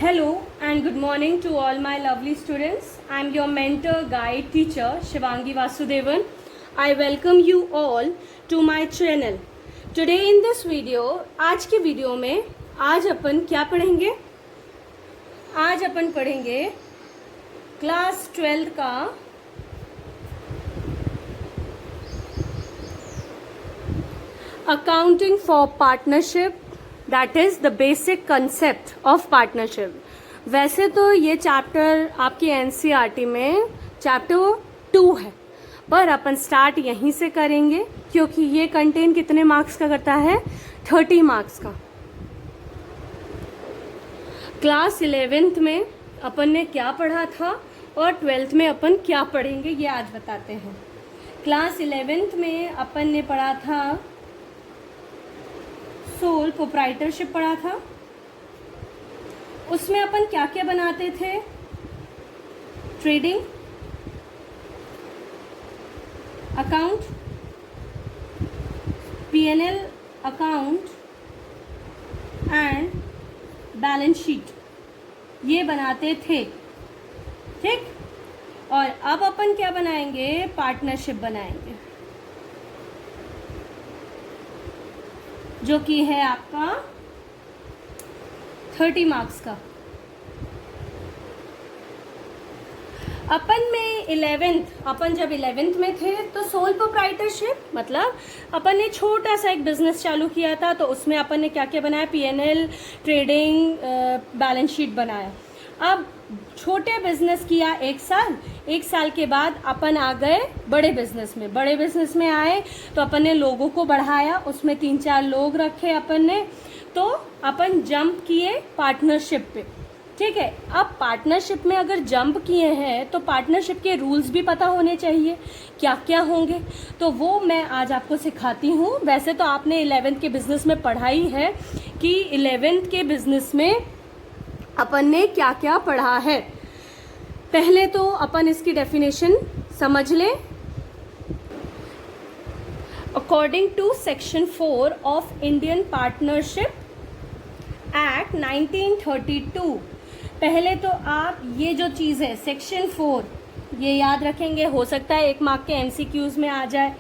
Hello and good morning to all my lovely students. I am your mentor, guide, teacher Shivangi Vasudevan. I welcome you all to my channel. Today in this video, आज के video में आज अपन क्या पढ़ेंगे? आज अपन पढ़ेंगे class 12 का accounting for partnership, that is the basic concept of partnership. वैसे तो ये चैप्टर आपकी एनसीईआरटी में चैप्टर 2 है, पर अपन स्टार्ट यहीं से करेंगे क्योंकि ये कंटेंट कितने मार्क्स का करता है? 30 मार्क्स का। क्लास 11th में अपन ने क्या पढ़ा था और 12th में अपन क्या पढ़ेंगे ये आज बताते हैं। क्लास 11th में अपन ने पढ़ा था सोल प्रोप्राइटरशिप पढ़ा था। उसमें अपन क्या क्या बनाते थे? Trading account, PNL account and balance sheet, ये बनाते थे। ठीक, और अब अपन क्या बनाएंगे? पार्टनरशिप बनाएंगे, जो कि है आपका 30 मार्क्स का। अपन में 11th, अपन जब 11th में थे तो सोल प्रोप्राइटरशिप मतलब अपन ने छोटा सा एक बिजनेस चालू किया था, तो उसमें अपन ने क्या क्या बनाया? पीएनएल, ट्रेडिंग, बैलेंस शीट बनाया। अब छोटे बिजनेस किया एक साल के बाद अपन आ गए बड़े बिजनेस में। बड़े बिजनेस में आए तो अपन ने लोगों को बढ़ाया, उसमें 3-4 लोग रखे अपन ने, तो अपन जंप किए पार्टनरशिप पे। ठीक है, अब पार्टनरशिप में अगर जंप किए हैं तो पार्टनरशिप के रूल्स भी पता होने चाहिए, क्या क्या होंगे, तो वो मैं आज आपको सिखाती हूँ। वैसे तो आपने 11th के बिजनेस में पढ़ाई है कि 11th के बिजनेस में अपन ने क्या क्या पढ़ा है। पहले तो अपन इसकी डेफिनेशन समझ लें। According to section 4 of Indian partnership act 1932, पहले तो आप ये जो चीज़ है सेक्शन 4 ये याद रखेंगे। हो सकता है 1 मार्क के एमसीक्यूज में आ जाए,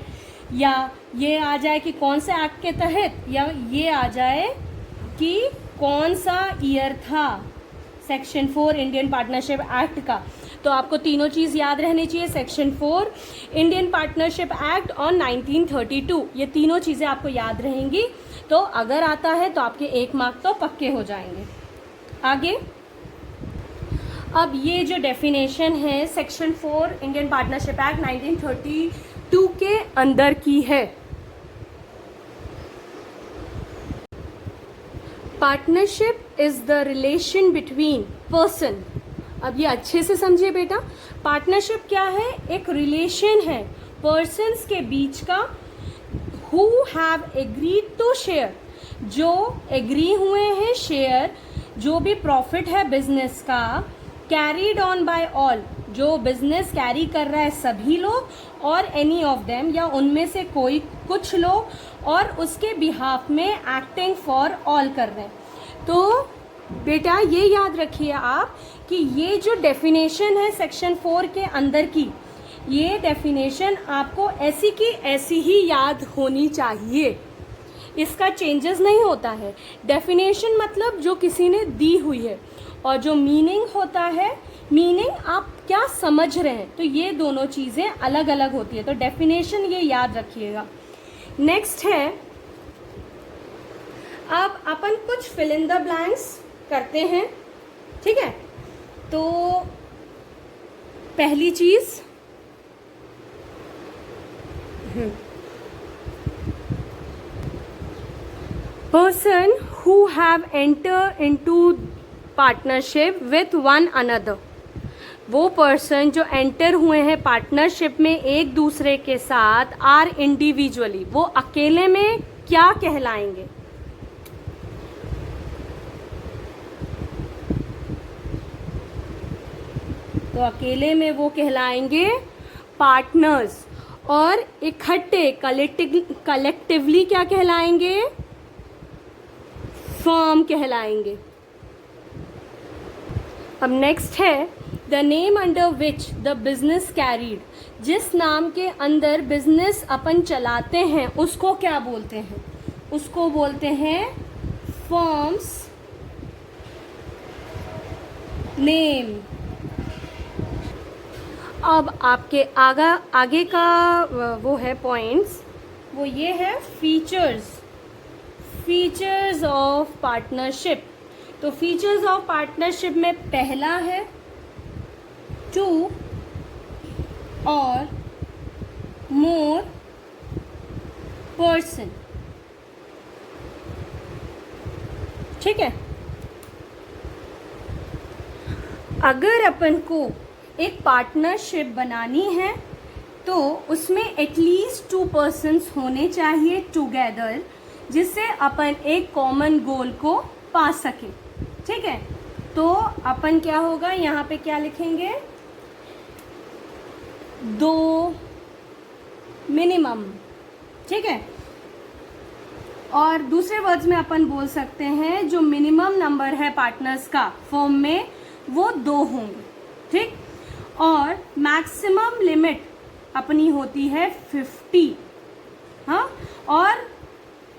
या ये आ जाए कि कौन से एक्ट के तहत, या ये आ जाए कि कौन सा ईयर था सेक्शन 4 इंडियन पार्टनरशिप एक्ट का। तो आपको तीनों चीज़ याद रहनी चाहिए। Section 4 Indian partnership act on 1932, ये तीनों चीज़ें आपको याद रहेंगी। तो अगर आता है तो आपके 1 मार्क तो पक्के हो जाएंगे। आगे, अब ये जो डेफिनेशन है सेक्शन 4 इंडियन पार्टनरशिप एक्ट 1932 के अंदर की है। Partnership is the relation between person. अब ये अच्छे से समझिए बेटा, पार्टनरशिप क्या है? एक रिलेशन है पर्सन्स के बीच का, who have agreed to share, जो एग्री हुए हैं शेयर, जो भी प्रॉफिट है बिजनेस का, कैरीड ऑन बाय ऑल, जो बिजनेस कैरी कर रहा है सभी लोग, और एनी ऑफ देम, या उनमें से कोई कुछ लोग, और उसके बिहाफ में एक्टिंग फॉर ऑल कर रहे हैं। तो बेटा ये याद रखिए आप कि ये जो डेफिनेशन है सेक्शन 4 के अंदर की, ये डेफिनेशन आपको ऐसी की ऐसी ही याद होनी चाहिए, इसका चेंजेस नहीं होता है। डेफिनेशन मतलब जो किसी ने दी हुई है, और जो मीनिंग होता है, मीनिंग आप क्या समझ रहे हैं, तो ये दोनों चीज़ें अलग अलग होती है। तो डेफिनेशन ये याद रखिएगा। नेक्स्ट है, अब अपन कुछ फिल इन द ब्लैंक्स करते हैं। ठीक है, तो पहली चीज, person who have entered into partnership with one another, वो पर्सन जो एंटर हुए हैं पार्टनरशिप में एक दूसरे के साथ, आर इंडिविजुअली, वो अकेले में क्या कहलाएंगे? तो अकेले में वो कहलाएंगे पार्टनर्स, और इकट्ठे कलेक्टिवली क्या कहलाएंगे? फर्म कहलाएंगे। अब नेक्स्ट है the name under which the business carried, जिस नाम के अंदर बिजनेस अपन चलाते हैं उसको क्या बोलते हैं? उसको बोलते हैं फर्म्स नेम। अब आपके आगे का वो है पॉइंट्स, वो ये है फीचर्स ऑफ पार्टनरशिप। तो फीचर्स ऑफ पार्टनरशिप में पहला है 2 और मोर पर्सन। ठीक है, अगर अपन को एक पार्टनरशिप बनानी है तो उसमें एटलीस्ट 2 पर्सन्स होने चाहिए टुगेदर, जिससे अपन एक कॉमन गोल को पा सके। ठीक है, तो अपन क्या होगा, यहाँ पे क्या लिखेंगे, 2 मिनिमम। ठीक है, और दूसरे वर्ड्स में अपन बोल सकते हैं जो मिनिमम नंबर है पार्टनर्स का फर्म में वो 2 होंगे। ठीक, और मैक्सिमम लिमिट अपनी होती है 50। हाँ, और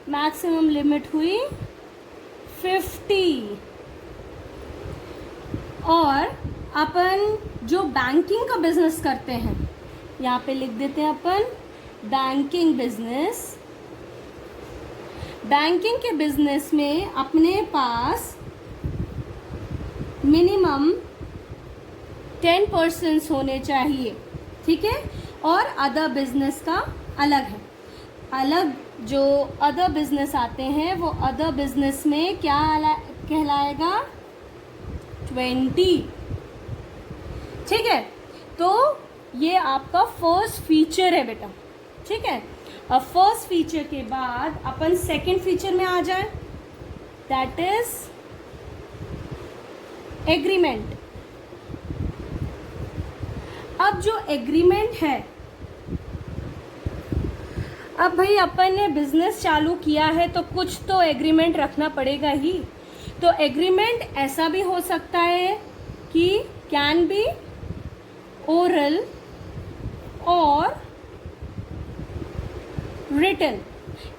मैक्सिमम लिमिट हुई 50। और अपन जो बैंकिंग का बिजनेस करते हैं, यहाँ पे लिख देते हैं अपन बैंकिंग बिजनेस। बैंकिंग के बिजनेस में अपने पास मिनिमम 10 पर्सन्स होने चाहिए। ठीक है, और अदर बिजनेस का अलग है, अलग जो अदर बिजनेस आते हैं वो अदर बिजनेस में क्या कहलाएगा, 20। ठीक है, तो ये आपका फर्स्ट फीचर है बेटा। ठीक है, अब फर्स्ट फीचर के बाद अपन सेकंड फीचर में आ जाए, दैट इज एग्रीमेंट। अब जो एग्रीमेंट है, अब भाई अपन ने बिजनेस चालू किया है तो कुछ तो एग्रीमेंट रखना पड़ेगा ही। तो एग्रीमेंट ऐसा भी हो सकता है कि कैन बी ओरल और रिटन।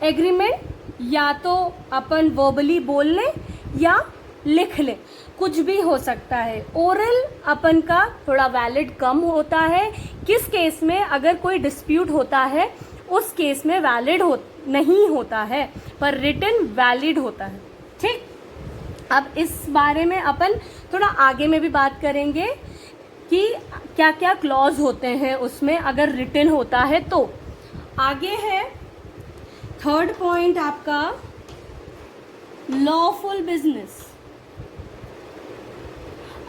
एग्रीमेंट या तो अपन वर्बली बोल लें या लिख लें, कुछ भी हो सकता है। ओरल अपन का थोड़ा वैलिड कम होता है, किस केस में, अगर कोई डिस्प्यूट होता है उस केस में वैलिड नहीं होता है, पर रिटन वैलिड होता है। ठीक, अब इस बारे में अपन थोड़ा आगे में भी बात करेंगे कि क्या क्या क्लॉज होते हैं उसमें अगर रिटन होता है तो। आगे है थर्ड पॉइंट आपका लॉफुल बिजनेस।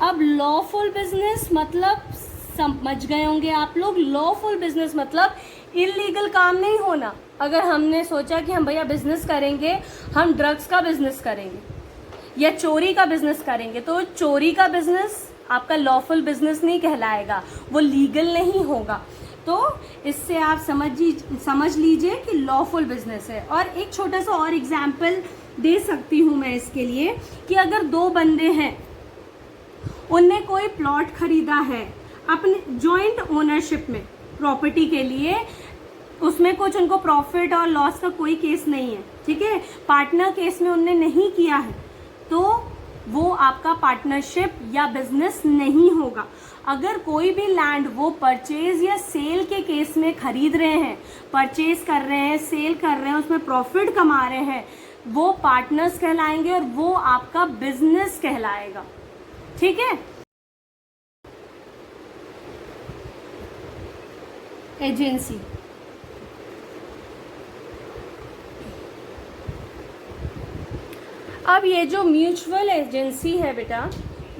अब लॉफुल बिजनेस मतलब समझ गए होंगे आप लोग, लॉफुल बिजनेस मतलब इलीगल काम नहीं होना। अगर हमने सोचा कि हम भैया बिजनेस करेंगे, हम ड्रग्स का बिजनेस करेंगे या चोरी का बिजनेस करेंगे, तो चोरी का बिजनेस आपका लॉफुल बिजनेस नहीं कहलाएगा, वो लीगल नहीं होगा। तो इससे आप समझ लीजिए कि लॉफुल बिजनेस है। और एक छोटा सा और एग्जाम्पल दे सकती हूँ मैं इसके लिए, कि अगर 2 बंदे हैं, उनने कोई प्लॉट खरीदा है अपने जॉइंट ओनरशिप में प्रॉपर्टी के लिए, उसमें कुछ उनको प्रॉफिट और लॉस का कोई केस नहीं है। ठीक है, पार्टनर केस में उनने नहीं किया है, तो वो आपका पार्टनरशिप या बिजनेस नहीं होगा। अगर कोई भी लैंड वो परचेज या सेल के केस में खरीद रहे हैं, परचेज कर रहे हैं, सेल कर रहे हैं, उसमें प्रॉफिट कमा रहे हैं, वो पार्टनर्स कहलाएंगे और वो आपका बिजनेस कहलाएगा। ठीक है, एजेंसी। अब ये जो म्यूचुअल एजेंसी है बेटा,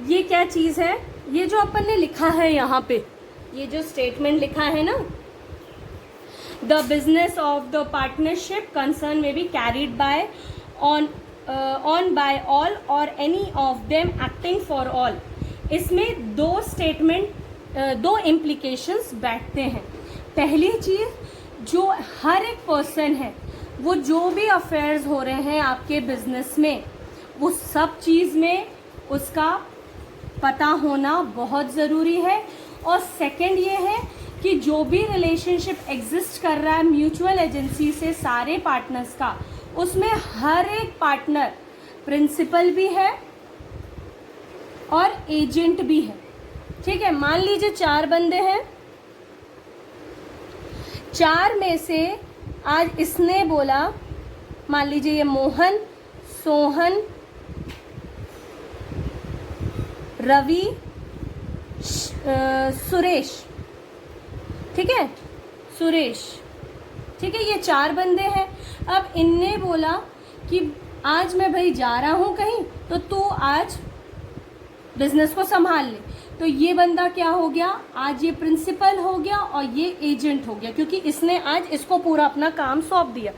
ये क्या चीज़ है, ये जो अपन ने लिखा है यहाँ पे, ये जो स्टेटमेंट लिखा है ना, the business of the partnership concern में be carried by on by all और any of them acting for all. इसमें 2 स्टेटमेंट, 2 इम्प्लीकेशंस बैठते हैं। पहली चीज़, जो हर एक पर्सन है, वो जो भी अफेयर्स हो रहे हैं आपके बिजनेस में, वो सब चीज़ में उसका पता होना बहुत ज़रूरी है। और सेकंड ये है कि जो भी रिलेशनशिप एग्जिस्ट कर रहा है म्यूचुअल एजेंसी से सारे पार्टनर्स का, उसमें हर एक पार्टनर प्रिंसिपल भी है और एजेंट भी है। ठीक है, मान लीजिए 4 बंदे हैं, 4 में से आज इसने बोला, मान लीजिए ये मोहन, सोहन, रवि, सुरेश, ठीक है, सुरेश, ठीक है, ये 4 बंदे हैं। अब इनने बोला कि आज मैं भाई जा रहा हूँ कहीं, तो तू आज बिजनेस को संभाल ले। तो ये बंदा क्या हो गया, आज ये प्रिंसिपल हो गया और ये एजेंट हो गया, क्योंकि इसने आज इसको पूरा अपना काम सौंप दिया।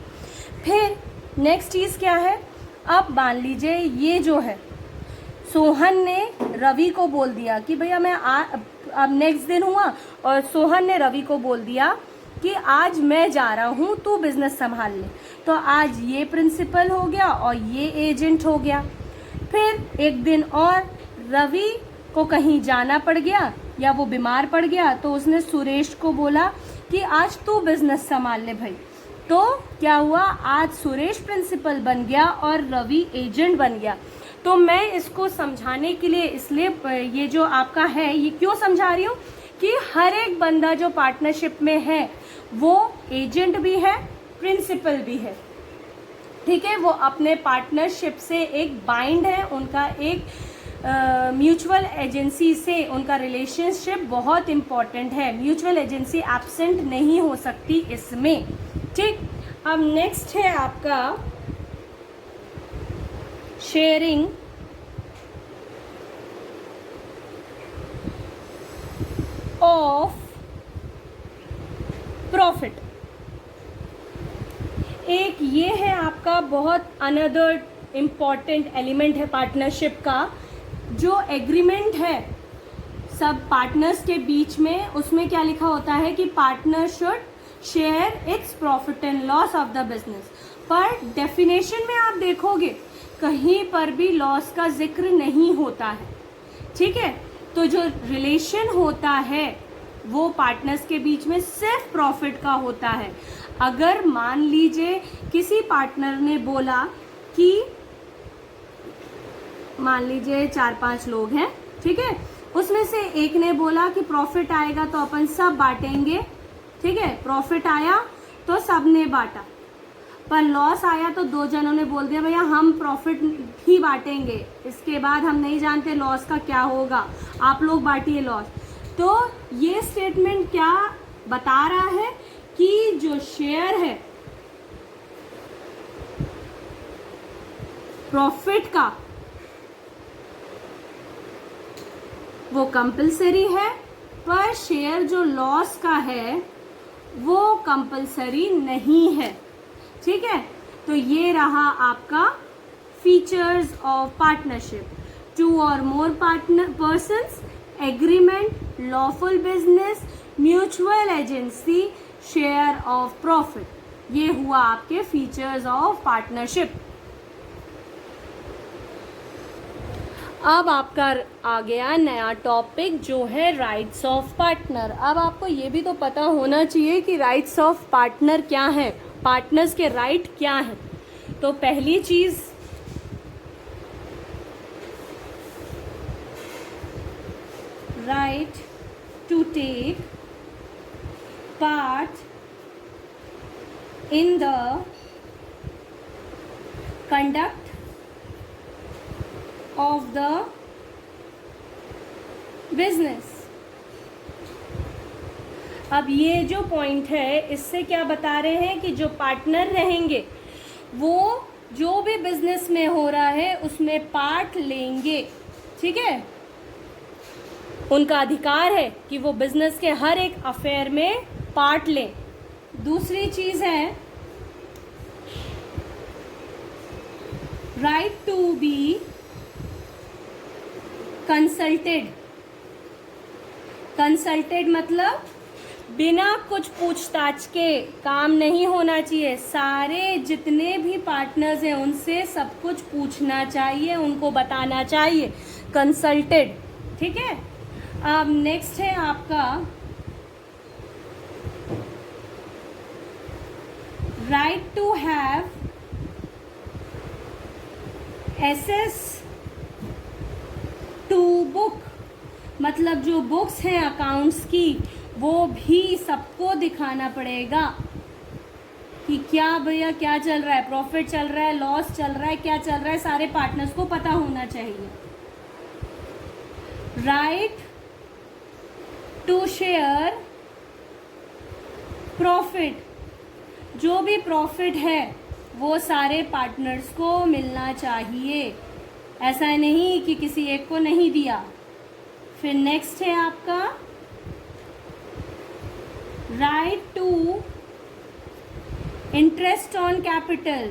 फिर नेक्स्ट चीज़ क्या है, अब मान लीजिए ये जो है सोहन ने रवि को बोल दिया कि भैया मैं अब नेक्स्ट दिन हुआ और सोहन ने रवि को बोल दिया कि आज मैं जा रहा हूँ, तू बिजनेस संभाल ले। तो आज ये प्रिंसिपल हो गया और ये एजेंट हो गया। फिर एक दिन और रवि को कहीं जाना पड़ गया या वो बीमार पड़ गया, तो उसने सुरेश को बोला कि आज तू बिजनेस संभाल ले भाई। तो क्या हुआ, आज सुरेश प्रिंसिपल बन गया और रवि एजेंट बन गया। तो मैं इसको समझाने के लिए, इसलिए ये जो आपका है ये क्यों समझा रही हूँ कि हर एक बंदा जो पार्टनरशिप में है वो एजेंट भी है, प्रिंसिपल भी है। ठीक है, वो अपने पार्टनरशिप से एक बाइंड है, उनका एक म्यूचुअल एजेंसी से उनका रिलेशनशिप बहुत इम्पॉर्टेंट है। म्यूचुअल एजेंसी एब्सेंट नहीं हो सकती इसमें। ठीक, अब नेक्स्ट है आपका शेयरिंग ऑफ प्रॉफिट। एक ये है आपका बहुत अनदर इम्पॉर्टेंट एलिमेंट है पार्टनरशिप का, जो एग्रीमेंट है सब पार्टनर्स के बीच में, उसमें क्या लिखा होता है कि partner should share its profit and loss of the business. पर डेफिनेशन में आप देखोगे कहीं पर भी लॉस का जिक्र नहीं होता है। ठीक है, तो जो रिलेशन होता है वो पार्टनर्स के बीच में सिर्फ प्रॉफिट का होता है। अगर मान लीजिए किसी पार्टनर ने बोला कि, मान लीजिए 4-5 लोग हैं, ठीक है, उसमें से एक ने बोला कि प्रॉफिट आएगा तो अपन सब बांटेंगे। ठीक है, प्रॉफिट आया तो सब ने बांटा, पर लॉस आया तो 2 जनों ने बोल दिया भैया हम प्रॉफिट ही बांटेंगे, इसके बाद हम नहीं जानते लॉस का क्या होगा, आप लोग बांटिए लॉस। तो ये स्टेटमेंट क्या बता रहा है कि जो शेयर है प्रॉफिट का वो कंपलसरी है, पर शेयर जो लॉस का है वो कंपलसरी नहीं है। ठीक है, तो ये रहा आपका फीचर्स ऑफ पार्टनरशिप। 2 और more persons, agreement, lawful business, mutual agency, share of profit, ये हुआ आपके फीचर्स ऑफ पार्टनरशिप। अब आपका आ गया नया टॉपिक जो है राइट्स ऑफ पार्टनर। अब आपको ये भी तो पता होना चाहिए कि राइट्स ऑफ पार्टनर क्या है, पार्टनर्स के राइट क्या हैं। तो पहली चीज, right to take part in the conduct of the business। अब ये जो पॉइंट है इससे क्या बता रहे हैं कि जो पार्टनर रहेंगे वो जो भी बिजनेस में हो रहा है उसमें पार्ट लेंगे। ठीक है, उनका अधिकार है कि वो बिजनेस के हर एक अफेयर में पार्ट लें। दूसरी चीज है right to be consulted. Consulted मतलब बिना कुछ पूछताछ के काम नहीं होना चाहिए। सारे जितने भी पार्टनर्स हैं उनसे सब कुछ पूछना चाहिए, उनको बताना चाहिए। कंसल्टेड, ठीक है। अब नेक्स्ट है आपका right to have access to book, मतलब जो बुक्स हैं अकाउंट्स की वो भी सबको दिखाना पड़ेगा कि क्या भैया क्या चल रहा है, प्रॉफिट चल रहा है, लॉस चल रहा है, क्या चल रहा है, सारे पार्टनर्स को पता होना चाहिए। राइट टू शेयर प्रॉफिट, जो भी प्रॉफिट है वो सारे पार्टनर्स को मिलना चाहिए, ऐसा नहीं कि किसी एक को नहीं दिया। फिर नेक्स्ट है आपका right to interest on capital,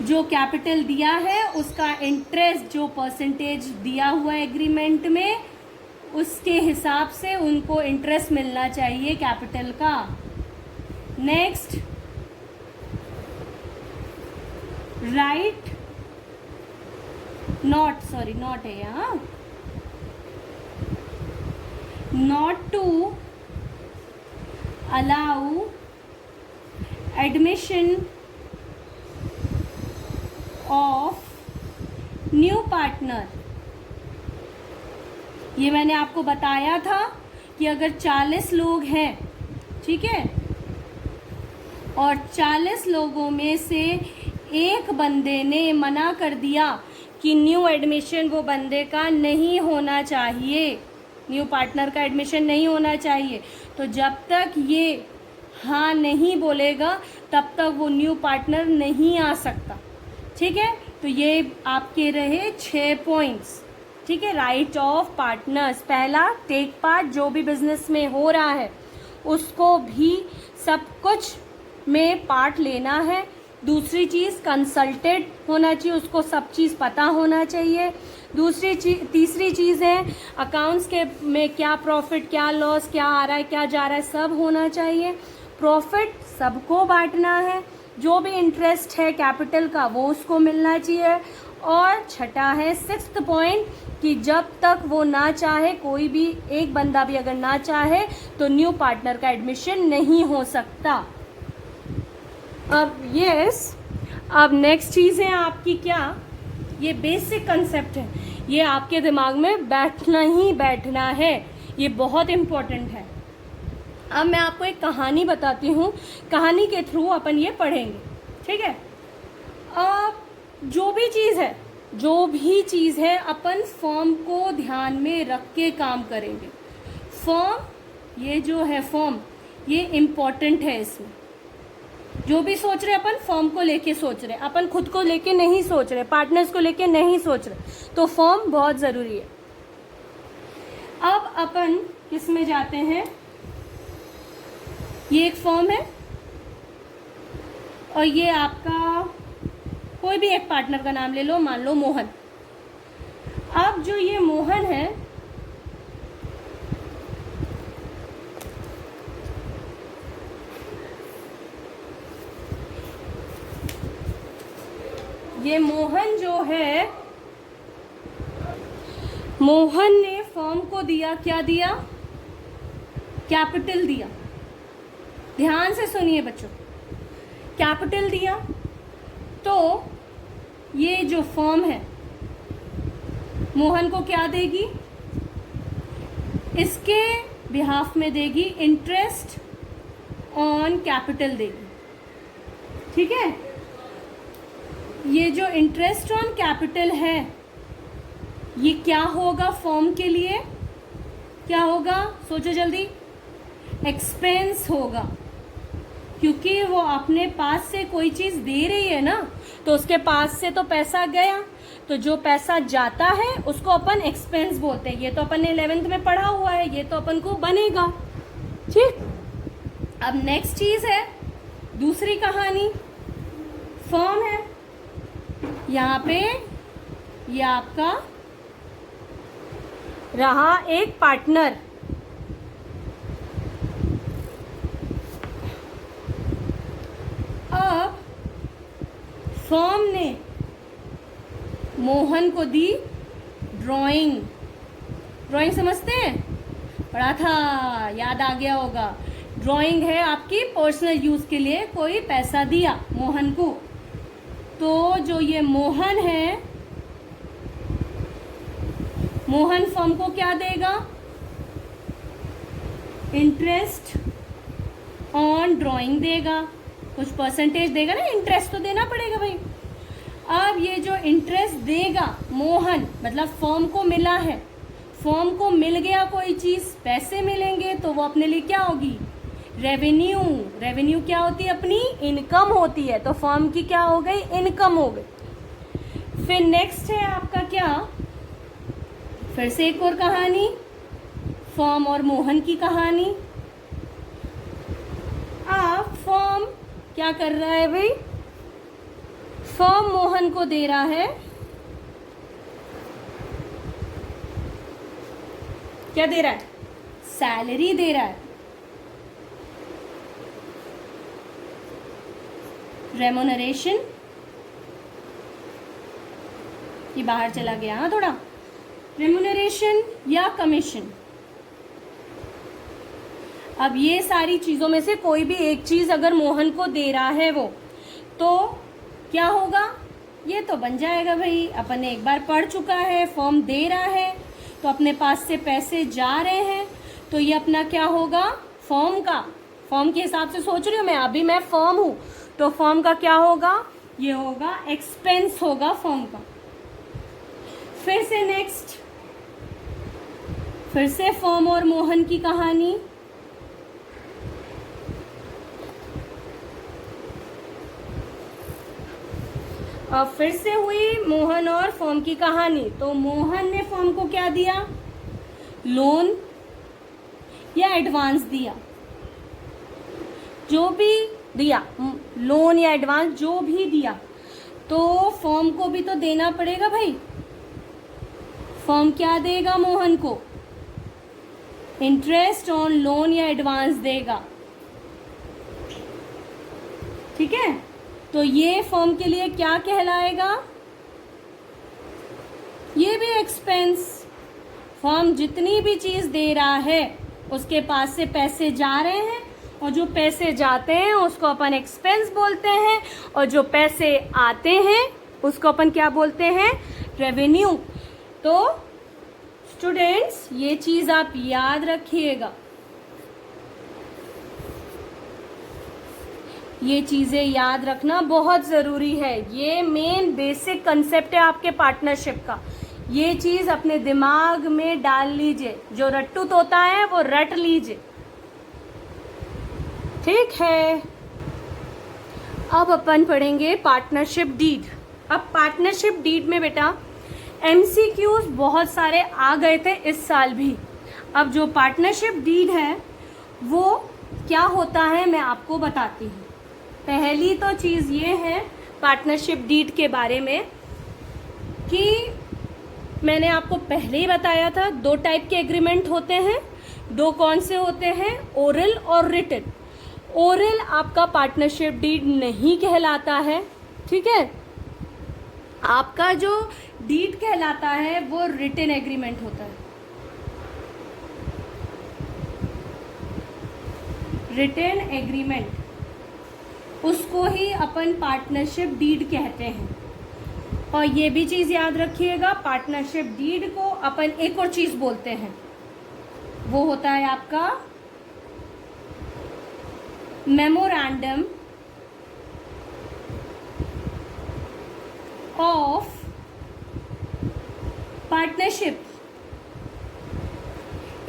जो कैपिटल दिया है उसका इंटरेस्ट जो परसेंटेज दिया हुआ है एग्रीमेंट में उसके हिसाब से उनको इंटरेस्ट मिलना चाहिए कैपिटल का। नेक्स्ट राइट नॉट है यहाँ, not to allow admission of new partner. ये मैंने आपको बताया था कि अगर 40 लोग हैं, ठीक है, और 40 लोगों में से एक बंदे ने मना कर दिया कि न्यू एडमिशन वो बंदे का नहीं होना चाहिए, न्यू पार्टनर का एडमिशन नहीं होना चाहिए, तो जब तक ये हाँ नहीं बोलेगा तब तक वो न्यू पार्टनर नहीं आ सकता। ठीक है, तो ये आपके रहे 6 पॉइंट्स। ठीक है, राइट ऑफ पार्टनर्स, पहला टेक पार्ट, जो भी बिजनेस में हो रहा है उसको भी सब कुछ में पार्ट लेना है। दूसरी चीज़ कंसल्टेड होना चाहिए, उसको सब चीज़ पता होना चाहिए। तीसरी चीज़ है अकाउंट्स के में क्या प्रॉफिट, क्या लॉस, क्या आ रहा है, क्या जा रहा है, सब होना चाहिए। प्रॉफिट सबको बांटना है, जो भी इंटरेस्ट है कैपिटल का वो उसको मिलना चाहिए। और छठा है 6th पॉइंट कि जब तक वो ना चाहे, कोई भी एक बंदा भी अगर ना चाहे तो न्यू पार्टनर का एडमिशन नहीं हो सकता। अब नेक्स्ट चीज़ है आपकी क्या, ये बेसिक कंसेप्ट है, ये आपके दिमाग में बैठना ही बैठना है, ये बहुत इम्पोर्टेंट है। अब मैं आपको एक कहानी बताती हूँ, कहानी के थ्रू अपन ये पढ़ेंगे। ठीक है, अब जो भी चीज़ है अपन फॉर्म को ध्यान में रख के काम करेंगे। फॉर्म, ये जो है फॉर्म, ये इम्पोर्टेंट है। इसमें जो भी सोच रहे अपन फॉर्म को लेके सोच रहे, अपन खुद को लेके नहीं सोच रहे, पार्टनर्स को लेके नहीं सोच रहे, तो फॉर्म बहुत ज़रूरी है। अब अपन किस में जाते हैं, ये एक फॉर्म है और ये आपका कोई भी एक पार्टनर का नाम ले लो, मान लो मोहन। अब जो ये मोहन है, ये मोहन जो है, मोहन ने फॉर्म को दिया, क्या दिया, कैपिटल दिया। ध्यान से सुनिए बच्चों, कैपिटल दिया तो ये जो फॉर्म है मोहन को क्या देगी, इसके बिहाफ में देगी इंटरेस्ट ऑन कैपिटल देगी। ठीक है, ये जो इंटरेस्ट ऑन कैपिटल है ये क्या होगा फॉर्म के लिए, क्या होगा, सोचो जल्दी, एक्सपेंस होगा, क्योंकि वो अपने पास से कोई चीज़ दे रही है ना, तो उसके पास से तो पैसा गया, तो जो पैसा जाता है उसको अपन एक्सपेंस बोलते हैं। ये तो अपन ने 11th में पढ़ा हुआ है, ये तो अपन को बनेगा। ठीक, अब नेक्स्ट चीज़ है दूसरी कहानी, फॉर्म है, यहाँ पे ये आपका रहा एक पार्टनर। अब फॉर्म ने मोहन को दी ड्राइंग, ड्राइंग समझते हैं, पढ़ा था, याद आ गया होगा। ड्राइंग है आपकी पर्सनल यूज के लिए, कोई पैसा दिया मोहन को, तो जो ये मोहन है, मोहन फर्म को क्या देगा, इंटरेस्ट ऑन ड्राइंग देगा, कुछ परसेंटेज देगा ना, इंटरेस्ट तो देना पड़ेगा भाई। अब ये जो इंटरेस्ट देगा मोहन, मतलब फर्म को मिला है, फर्म को मिल गया कोई चीज़, पैसे मिलेंगे, तो वो अपने लिए क्या होगी, रेवेन्यू। रेवेन्यू क्या होती है, अपनी इनकम होती है, तो फर्म की क्या हो गई, इनकम हो गई। फिर नेक्स्ट है आपका क्या, फिर से एक और कहानी, फर्म और मोहन की कहानी। अब फर्म क्या कर रहा है भाई, फर्म मोहन को दे रहा है, क्या दे रहा है, सैलरी दे रहा है, रेमोनरेशन। ये बाहर चला गया, हाँ थोड़ा, रेमोनरेशन या कमीशन। अब ये सारी चीज़ों में से कोई भी एक चीज़ अगर मोहन को दे रहा है वो, तो क्या होगा, ये तो बन जाएगा भाई, अपन ने एक बार पढ़ चुका है, फर्म दे रहा है तो अपने पास से पैसे जा रहे हैं, तो ये अपना क्या होगा, फर्म का, फर्म के हिसाब से सोच रही हूँ मैं, अभी मैं फर्म हूँ, तो फर्म का क्या होगा, ये होगा एक्सपेंस होगा फर्म का। फिर से नेक्स्ट, फिर से फर्म और मोहन की कहानी। अब फिर से हुई मोहन और फर्म की कहानी, तो मोहन ने फर्म को क्या दिया, लोन या एडवांस दिया, जो भी दिया, लोन या एडवांस जो भी दिया, तो फर्म को भी तो देना पड़ेगा भाई। फर्म क्या देगा मोहन को, इंटरेस्ट ऑन लोन या एडवांस देगा, ठीक है। तो ये फर्म के लिए क्या कहलाएगा, ये भी एक्सपेंस। फर्म जितनी भी चीज दे रहा है उसके पास से पैसे जा रहे हैं, और जो पैसे जाते हैं उसको अपन एक्सपेंस बोलते हैं, और जो पैसे आते हैं उसको अपन क्या बोलते हैं, रेवेन्यू। तो स्टूडेंट्स ये चीज आप याद रखिएगा, ये चीज़ें याद रखना बहुत ज़रूरी है। ये मेन बेसिक कंसेप्ट है आपके पार्टनरशिप का, ये चीज़ अपने दिमाग में डाल लीजिए, जो रट्टू तोता है वो रट लीजिए, ठीक है। अब अपन पढ़ेंगे पार्टनरशिप डीड। अब पार्टनरशिप डीड में बेटा MCQs बहुत सारे आ गए थे इस साल भी। अब जो पार्टनरशिप डीड है वो क्या होता है मैं आपको बताती हूँ। पहली तो चीज़ ये है पार्टनरशिप डीड के बारे में कि मैंने आपको पहले ही बताया था, दो टाइप के एग्रीमेंट होते हैं। दो कौन से होते हैं, ओरल और रिटन। ओरल आपका पार्टनरशिप डीड नहीं कहलाता है, ठीक है। आपका जो डीड कहलाता है वो रिटन एग्रीमेंट होता है। रिटन एग्रीमेंट उसको ही अपन पार्टनरशिप डीड कहते हैं। और ये भी चीज़ याद रखिएगा, पार्टनरशिप डीड को अपन एक और चीज़ बोलते हैं, वो होता है आपका मेमोरेंडम ऑफ पार्टनरशिप,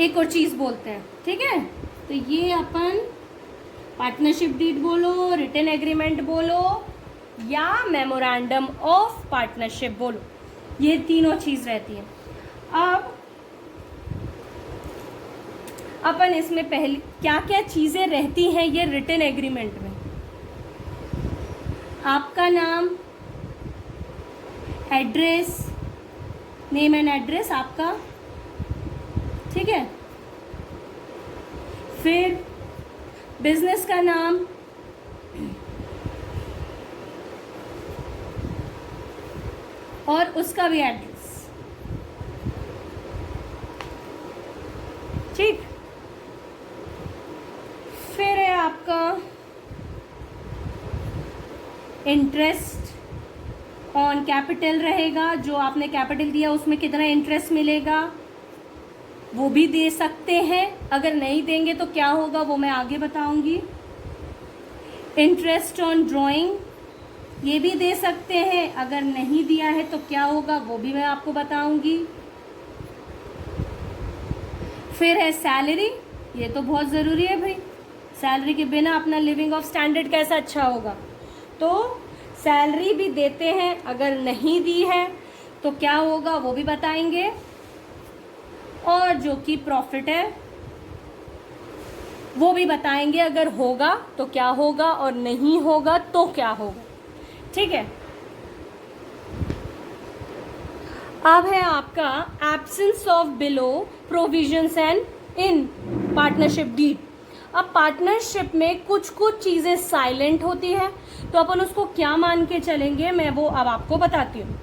एक और चीज़ बोलते हैं, ठीक है। तो ये अपन पार्टनरशिप डीड बोलो, रिटन एग्रीमेंट बोलो या मेमोरेंडम ऑफ पार्टनरशिप बोलो, ये तीनों चीज़ रहती है। अब अपन इसमें पहले क्या क्या चीज़ें रहती हैं ये रिटन एग्रीमेंट में, आपका नाम, एड्रेस, नेम एंड एड्रेस आपका, ठीक है। फिर बिजनेस का नाम, और उसका भी एड्रेस, इंटरेस्ट ऑन कैपिटल रहेगा, जो आपने कैपिटल दिया उसमें कितना इंटरेस्ट मिलेगा वो भी दे सकते हैं। अगर नहीं देंगे तो क्या होगा वो मैं आगे बताऊंगी। इंटरेस्ट ऑन ड्राइंग ये भी दे सकते हैं, अगर नहीं दिया है तो क्या होगा वो भी मैं आपको बताऊंगी। फिर है सैलरी, ये तो बहुत ज़रूरी है भाई, सैलरी के बिना अपना लिविंग ऑफ स्टैंडर्ड कैसा अच्छा होगा, तो सैलरी भी देते हैं। अगर नहीं दी है तो क्या होगा वो भी बताएंगे। और जो कि प्रॉफिट है वो भी बताएंगे, अगर होगा तो क्या होगा और नहीं होगा तो क्या होगा। ठीक है, अब है आपका absence of below provisions and in partnership deed. अब पार्टनरशिप में कुछ कुछ चीज़ें साइलेंट होती है, तो अपन उसको क्या मान के चलेंगे मैं वो अब आपको बताती हूँ।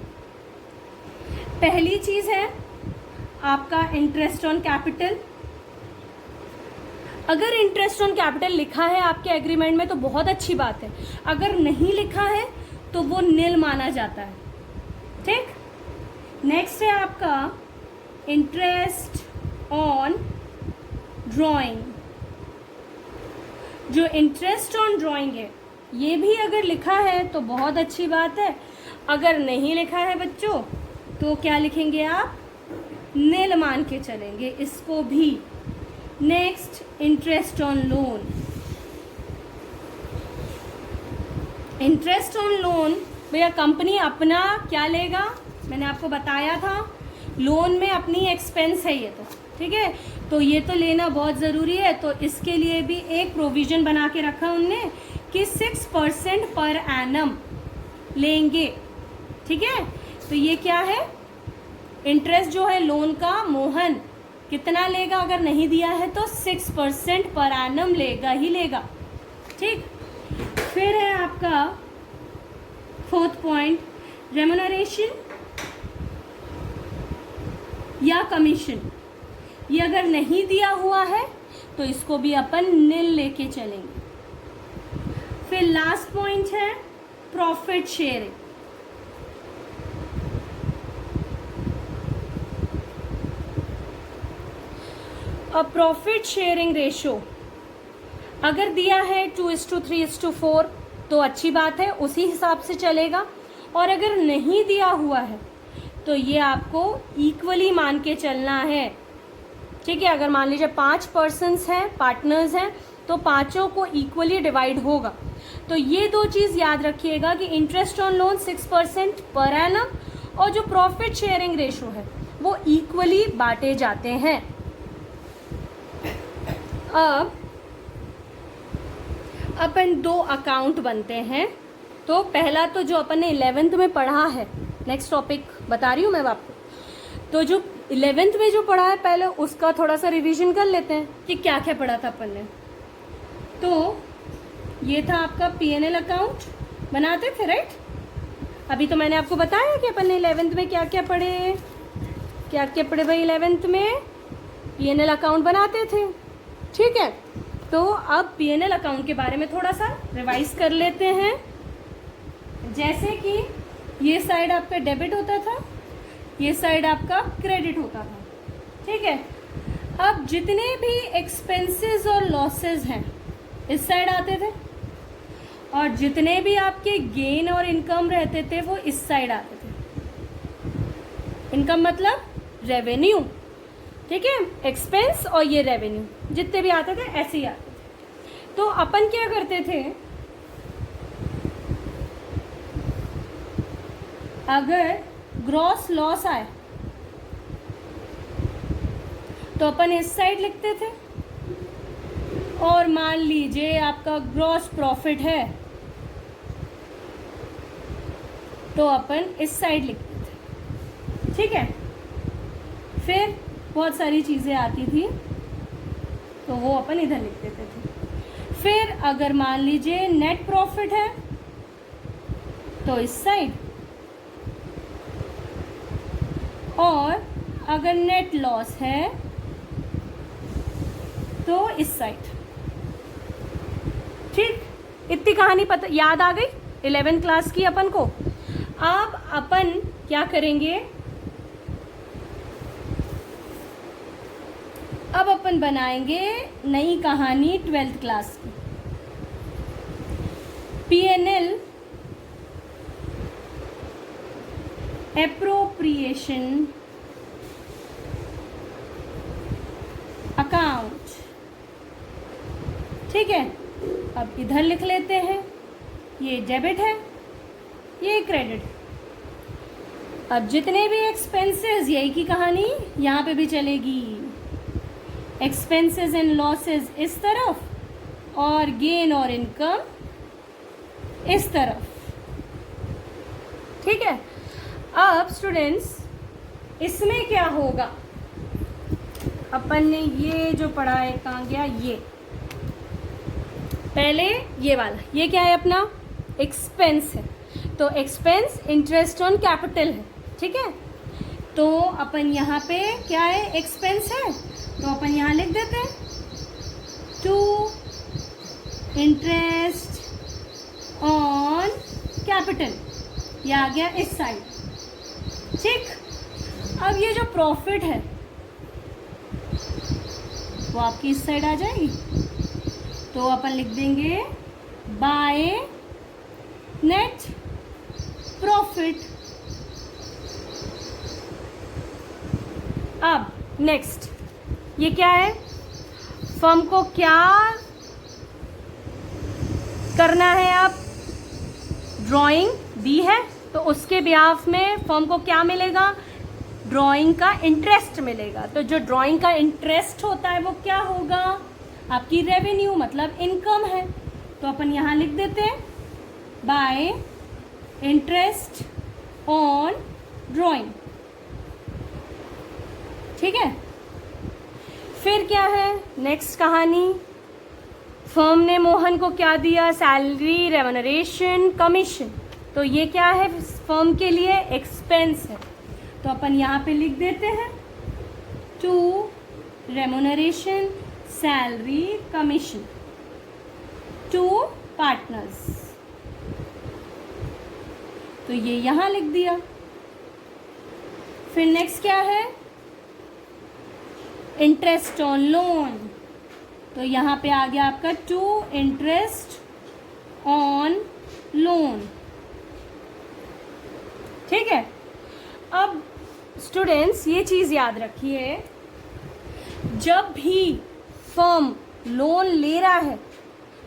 पहली चीज़ है आपका इंटरेस्ट ऑन कैपिटल। अगर इंटरेस्ट ऑन कैपिटल लिखा है आपके एग्रीमेंट में तो बहुत अच्छी बात है, अगर नहीं लिखा है तो वो नील माना जाता है। ठीक, नेक्स्ट है आपका इंटरेस्ट ऑन ड्राइंग। जो इंटरेस्ट ऑन ड्राइंग है ये भी अगर लिखा है तो बहुत अच्छी बात है, अगर नहीं लिखा है बच्चों तो क्या लिखेंगे आप, नील मान के चलेंगे इसको भी। Next interest on loan. Interest on loan भैया कंपनी अपना क्या लेगा, मैंने आपको बताया था लोन में अपनी एक्सपेंस है ये तो, ठीक है, तो ये तो लेना बहुत ज़रूरी है। तो इसके लिए भी एक प्रोविज़न बना के रखा उनने कि 6% पर एनम लेंगे। ठीक है, तो ये क्या है, इंटरेस्ट जो है लोन का मोहन कितना लेगा, अगर नहीं दिया है तो 6% पर एनम लेगा ही लेगा। ठीक, फिर है आपका फोर्थ पॉइंट रेम्यूनरेशन या कमीशन। ये अगर नहीं दिया हुआ है तो इसको भी अपन नील लेके चलेंगे। फिर लास्ट पॉइंट है प्रॉफिट शेयरिंग। अब प्रॉफिट शेयरिंग रेशो अगर दिया है 2:3:4 तो अच्छी बात है, उसी हिसाब से चलेगा। और अगर नहीं दिया हुआ है तो ये आपको इक्वली मान के चलना है। ठीक है, अगर मान लीजिए 5 पर्सन्स हैं, पार्टनर्स हैं, तो पांचों को इक्वली डिवाइड होगा। तो ये दो चीज़ याद रखिएगा कि interest on loan 6% per annum और जो प्रॉफिट शेयरिंग रेशो है वो इक्वली बांटे जाते हैं। अब अपन दो अकाउंट बनते हैं। तो पहला तो जो अपन ने 11th में पढ़ा है, नेक्स्ट टॉपिक बता रही हूँ मैं आपको, तो जो 11th में जो पढ़ा है पहले उसका थोड़ा सा रिवीजन कर लेते हैं कि क्या क्या पढ़ा था अपन ने। तो ये था आपका P&L अकाउंट बनाते थे, राइट। अभी तो मैंने आपको बताया कि अपन ने 11th में क्या क्या पढ़े, क्या क्या पढ़े भाई 11th में P&L अकाउंट बनाते थे। ठीक है, तो अब P&L अकाउंट के बारे में थोड़ा सा रिवाइज कर लेते हैं। जैसे कि ये साइड आपका डेबिट होता था, ये साइड आपका क्रेडिट होता था। ठीक है, अब जितने भी एक्सपेंसेस और लॉसेस हैं इस साइड आते थे, और जितने भी आपके गेन और इनकम रहते थे वो इस साइड आते थे। इनकम मतलब रेवेन्यू, ठीक है, एक्सपेंस और ये रेवेन्यू जितने भी आते थे ऐसे ही आते थे। तो अपन क्या करते थे, अगर ग्रॉस लॉस आए तो अपन इस साइड लिखते थे, और मान लीजिए आपका ग्रॉस प्रॉफिट है तो अपन इस साइड लिखते थे। ठीक है, फिर बहुत सारी चीज़ें आती थी तो वो अपन इधर लिख देते थे। फिर अगर मान लीजिए नेट प्रॉफिट है तो इस साइड, और अगर नेट लॉस है तो इस साइड। ठीक, इतनी कहानी पता याद आ गई, 11th क्लास की अपन को। अब अपन क्या करेंगे, अब अपन बनाएंगे नई कहानी 12th क्लास की। P&L appropriation account. ठीक है, अब इधर लिख लेते हैं, ये डेबिट है, ये क्रेडिट। अब जितने भी एक्सपेंसेस, यही की कहानी यहाँ पे भी चलेगी। एक्सपेंसेस एंड लॉसेस इस तरफ और गेन और इनकम इस तरफ। ठीक है, अब स्टूडेंट्स इसमें क्या होगा, अपन ने ये जो पढ़ा है कहाँ गया, ये पहले ये वाला, ये क्या है अपना एक्सपेंस है, तो एक्सपेंस इंटरेस्ट ऑन कैपिटल है। ठीक है, तो अपन यहाँ पे क्या है, एक्सपेंस है, तो अपन यहाँ लिख देते हैं टू इंटरेस्ट ऑन कैपिटल, ये आ गया इस साइड। ठीक, अब ये जो प्रॉफिट है वो आपकी इस साइड आ जाएगी, तो अपन लिख देंगे बाय नेट प्रॉफिट। अब नेक्स्ट ये क्या है, फर्म को क्या करना है, आप ड्राइंग दी है तो उसके बिहाफ में फर्म को क्या मिलेगा, ड्राइंग का इंटरेस्ट मिलेगा। तो जो ड्राइंग का इंटरेस्ट होता है वो क्या होगा, आपकी रेवेन्यू मतलब इनकम है, तो अपन यहाँ लिख देते हैं बाय इंटरेस्ट ऑन ड्राइंग। ठीक है, फिर क्या है नेक्स्ट कहानी, फर्म ने मोहन को क्या दिया, सैलरी, रेम्यूनरेशन, कमीशन, तो ये क्या है फर्म के लिए एक्सपेंस है, तो अपन यहाँ पे लिख देते हैं to remuneration, salary, commission to partners, तो ये यहाँ लिख दिया। फिर नेक्स्ट क्या है, इंटरेस्ट ऑन लोन, तो यहाँ पे आ गया आपका टू इंटरेस्ट ऑन लोन। ठीक है, अब स्टूडेंट्स ये चीज़ याद रखिए, जब भी फर्म लोन ले रहा है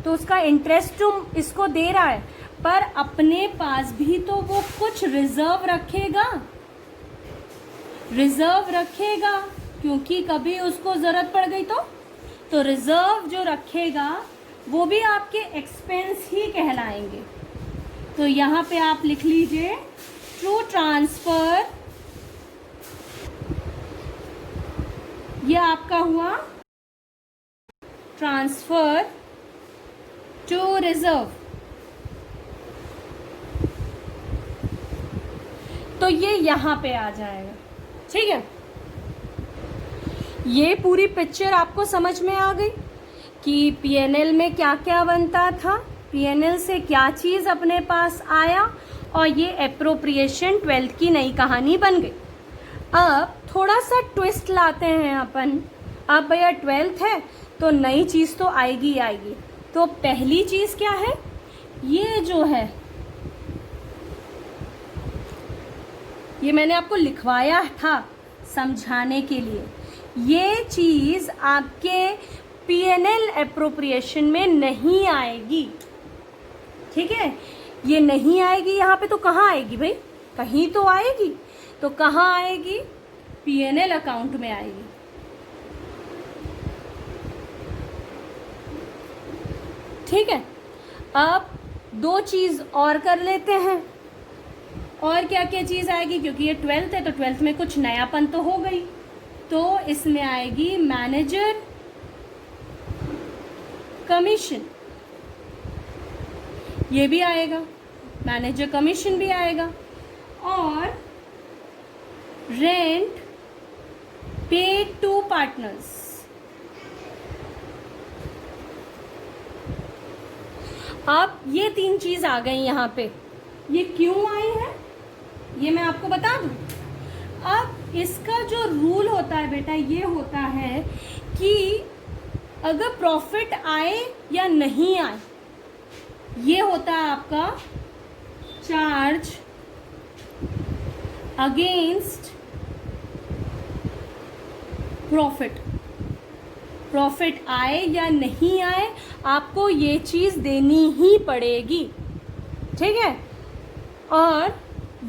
तो उसका इंटरेस्ट तो इसको दे रहा है, पर अपने पास भी तो वो कुछ रिजर्व रखेगा, क्योंकि कभी उसको ज़रूरत पड़ गई तो रिजर्व जो रखेगा वो भी आपके एक्सपेंस ही कहलाएंगे। तो यहाँ पे आप लिख लीजिए टू ट्रांसफर, ये आपका हुआ ट्रांसफर टू रिजर्व, तो ये यहाँ पे आ जाएगा। ठीक है, ये पूरी पिक्चर आपको समझ में आ गई कि पीएनएल में क्या क्या बनता था, पीएनएल से क्या चीज़ अपने पास आया, और ये एप्रोप्रिएशन 12th की नई कहानी बन गई। अब थोड़ा सा ट्विस्ट लाते हैं अपन, अब भैया 12th है तो नई चीज़ तो आएगी आएगी। तो पहली चीज़ क्या है, ये जो है ये मैंने आपको लिखवाया था समझाने के लिए, ये चीज़ आपके पीएनएल एप्रोप्रिएशन में नहीं आएगी। ठीक है, ये नहीं आएगी यहाँ पे, तो कहाँ आएगी भाई, कहीं तो आएगी, तो कहाँ आएगी, पीएनएल अकाउंट में आएगी। ठीक है, अब दो चीज़ और कर लेते हैं, और क्या क्या चीज़ आएगी, क्योंकि ये 12th है तो 12th में कुछ नयापन तो हो गई, तो इसमें आएगी मैनेजर कमीशन, ये भी आएगा, मैनेजर कमीशन भी आएगा, और रेंट पेड टू पार्टनर्स। अब ये 3 चीज आ गई यहाँ पे, ये क्यों आई है ये मैं आपको बता दूं। अब इसका जो रूल होता है बेटा ये होता है कि अगर प्रॉफिट आए या नहीं आए, ये होता है आपका चार्ज अगेंस्ट प्रॉफिट। प्रॉफिट आए या नहीं आए आपको ये चीज देनी ही पड़ेगी, ठीक है। और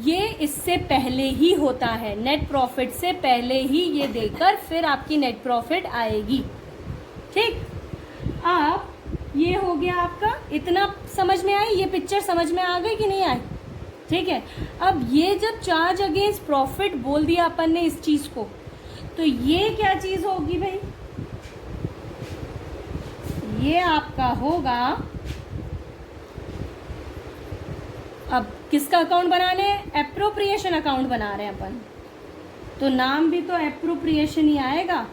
ये इससे पहले ही होता है, नेट प्रॉफिट से पहले ही ये देकर फिर आपकी नेट प्रॉफिट आएगी, ठीक। अब ये हो गया आपका, इतना समझ में आई, ये पिक्चर समझ में आ गई कि नहीं आई, ठीक है। अब ये जब चार्ज अगेंस्ट प्रॉफिट बोल दिया अपन ने इस चीज को, तो ये क्या चीज होगी भाई, ये आपका होगा, अब किसका अकाउंट बनाने हैं, एप्रोप्रिएशन अकाउंट बना रहे हैं अपन, तो नाम भी तो एप्रोप्रिएशन ही आएगा।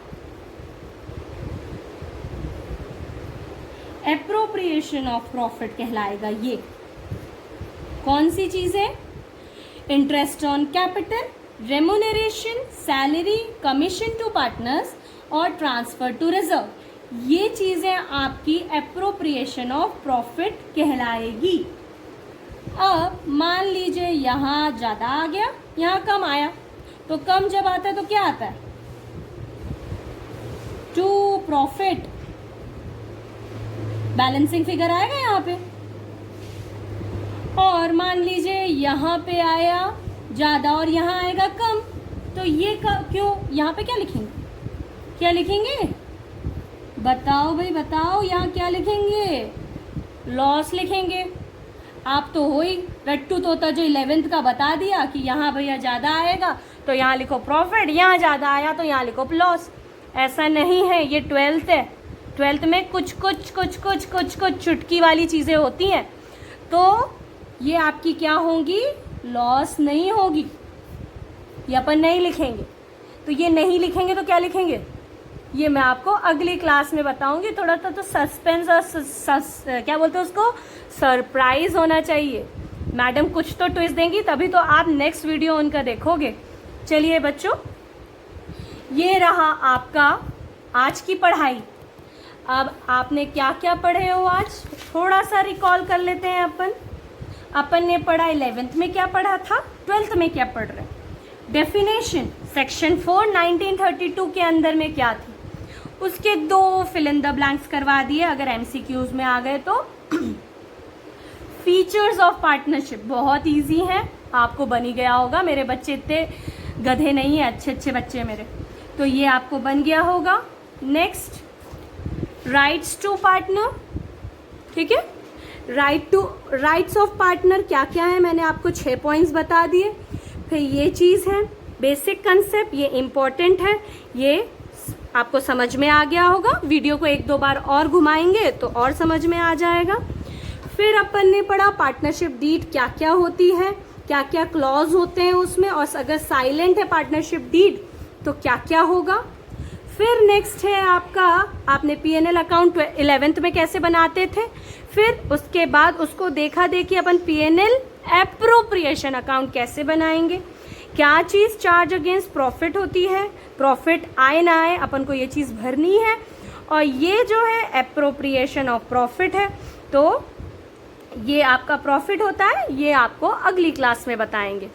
एप्रोप्रिएशन ऑफ प्रॉफिट कहलाएगा ये। कौन सी चीज है, interest on capital, remuneration, salary, commission to partners और ट्रांसफर टू रिजर्व, ये चीजें आपकी एप्रोप्रिएशन ऑफ प्रॉफिट कहलाएगी। अब मान लीजिए यहाँ ज्यादा आ गया, यहाँ कम आया, तो कम जब आता है तो क्या आता है, टू प्रॉफिट, बैलेंसिंग फिगर आएगा यहाँ पे। और मान लीजिए यहाँ पे आया ज्यादा और यहाँ आएगा कम, तो ये क्यों, यहाँ पे क्या लिखेंगे, क्या लिखेंगे बताओ भाई बताओ, यहाँ क्या लिखेंगे, लॉस लिखेंगे। आप तो हो ही रट्टू तोता जो 11th का बता दिया कि यहाँ भैया ज़्यादा आएगा तो यहाँ लिखो प्रॉफिट, यहाँ ज़्यादा आया तो यहाँ लिखो लॉस। ऐसा नहीं है, ये 12th है, 12th में कुछ चुटकी वाली चीज़ें होती हैं, तो ये आपकी क्या होंगी, लॉस नहीं होगी, ये अपन नहीं लिखेंगे। तो ये नहीं लिखेंगे तो क्या लिखेंगे, ये मैं आपको अगली क्लास में बताऊंगी। थोड़ा सा तो सस्पेंस और क्या बोलते हैं उसको, सरप्राइज होना चाहिए। मैडम कुछ तो ट्विस्ट देंगी तभी तो आप नेक्स्ट वीडियो उनका देखोगे। चलिए बच्चों, ये रहा आपका आज की पढ़ाई। अब आपने क्या क्या पढ़े हो आज, थोड़ा सा रिकॉल कर लेते हैं अपन ने पढ़ा 11th में क्या पढ़ा था, 12th में क्या पढ़ रहे हैं। डेफिनेशन सेक्शन 4 1932 के अंदर में क्या थी, उसके 2 फिल इन द ब्लैंक्स करवा दिए अगर एमसीक्यूज में आ गए तो। फीचर्स ऑफ पार्टनरशिप बहुत इजी है, आपको बनी गया होगा, मेरे बच्चे इतने गधे नहीं है, अच्छे बच्चे मेरे, तो ये आपको बन गया होगा। नेक्स्ट, राइट्स टू पार्टनर, ठीक है। राइट्स ऑफ पार्टनर क्या क्या है, मैंने आपको 6 पॉइंट्स बता दिए। फिर ये चीज़ है बेसिक कंसेप्ट, ये इम्पोर्टेंट है, ये आपको समझ में आ गया होगा। वीडियो को 1-2 बार और घुमाएंगे तो और समझ में आ जाएगा। फिर अपन ने पढ़ा पार्टनरशिप डीड क्या क्या होती है, क्या क्या क्लॉज होते हैं उसमें, और अगर साइलेंट है पार्टनरशिप डीड तो क्या क्या होगा। फिर नेक्स्ट है आपका, आपने पीएनएल अकाउंट 11th में कैसे बनाते थे, फिर उसके बाद उसको देखी अपन पीएनएल एप्रोप्रिएशन अकाउंट कैसे बनाएंगे, क्या चीज़ चार्ज अगेंस्ट प्रॉफिट होती है, प्रॉफिट आए ना आए अपन को ये चीज़ भरनी है, और ये जो है एप्रोप्रिएशन ऑफ प्रॉफिट है, तो ये आपका प्रॉफिट होता है, ये आपको अगली क्लास में बताएंगे।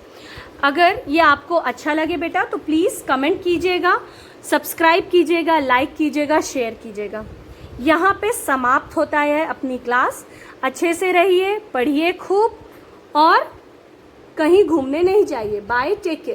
अगर ये आपको अच्छा लगे बेटा तो प्लीज़ कमेंट कीजिएगा, सब्सक्राइब कीजिएगा, लाइक कीजिएगा, शेयर कीजिएगा। यहाँ पे समाप्त होता है अपनी क्लास। अच्छे से रहिए, पढ़िए खूब और कहीं घूमने नहीं जाइए। Bye, take care.